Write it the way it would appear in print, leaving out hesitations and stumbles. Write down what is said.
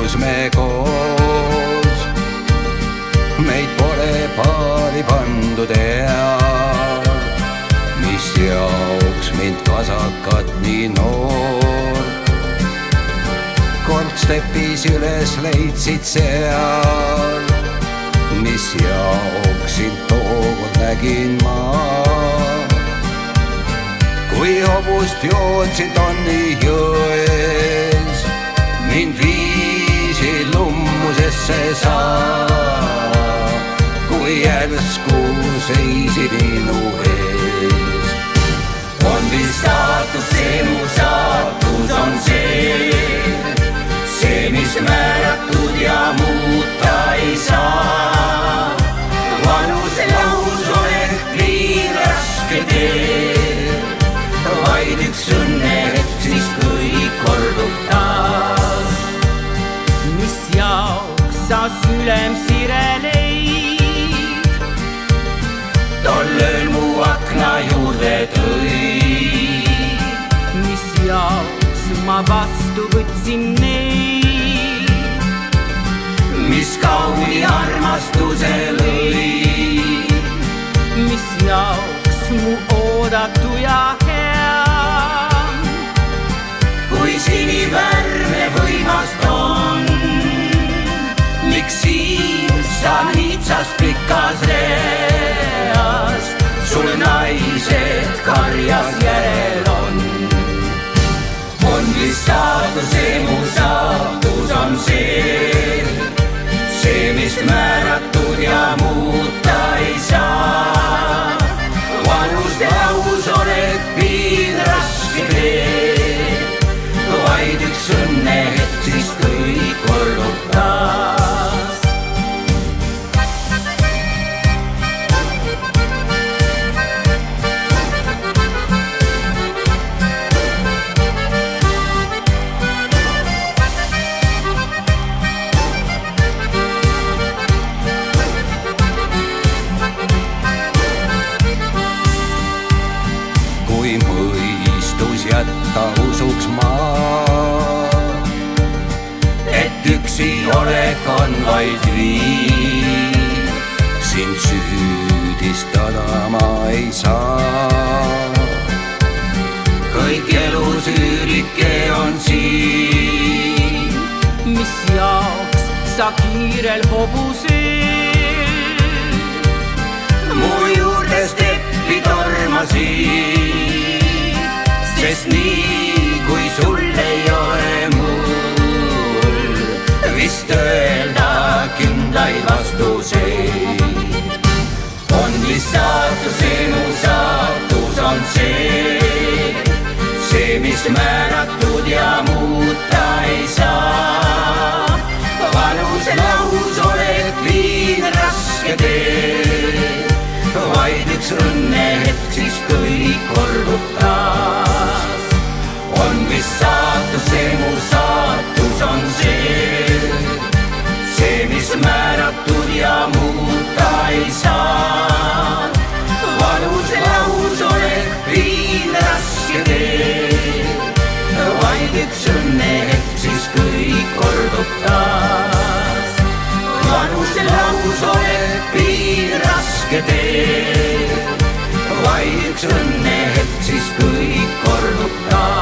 kus me koos, meid pole paari pandud eal, mis jaoks mind kasakat nii noor. Kord stepis üles leidsid seal, mis jaoks sind tookord nägin ma. Kui hobust jootsid Tonni jões, mind viisid lummusesse sa. Kui järsku seisid minu ees, on vist saatus, see mu saatus on see, mis määratud ja muuta ei saa. Vanuse lahus olek liin raske tee, vaid üks õnnehetk, siis kõik kordub taas. Mis jaoks sa sülem sire leid, tollel mu akna juurde tõi. Mis jaoks ma vastu võtsin neid, mis kauni armastuse lõi. Mis jaoks mu oodatu ja hea, kui sinivärve võimast on, miks siis sa niitsas pikas reas, sul naised karjas järel on. On vist saatus, see mu saatus on see, mis määratud ja muuta ei saa. Vanuste lahus oled piin raske tee, vaid üks õnnehetk, siis kõik kordub taas. Kui mõistus jätta usuks ma, et üksi olek on vaid viin, sind süüdistada ma ei saa. Kõik elus üürike on siin, mis jaoks sa kiirel hobusel mu juurde steppi tormasid. Sest nii kui sul ei ole mul vist öelda kindlaid vastuseid. On vist saatus, see mu saatus on see, mis määratud ja muuta ei saa. Vanuse lahus oled liin raske tee, vaid üks õnnehetk, siis kõik kordub taas. On vist saatus, see mu saatus on see, mis määratud ja muuta ei saa. Vanuse lahus oled liin raske tee, vaid üks õnnehetk, siis kõik kordub taas. Vanuse lahus oled liin raske tee, vaid üks õnnehetk, siis kõik kordub taas.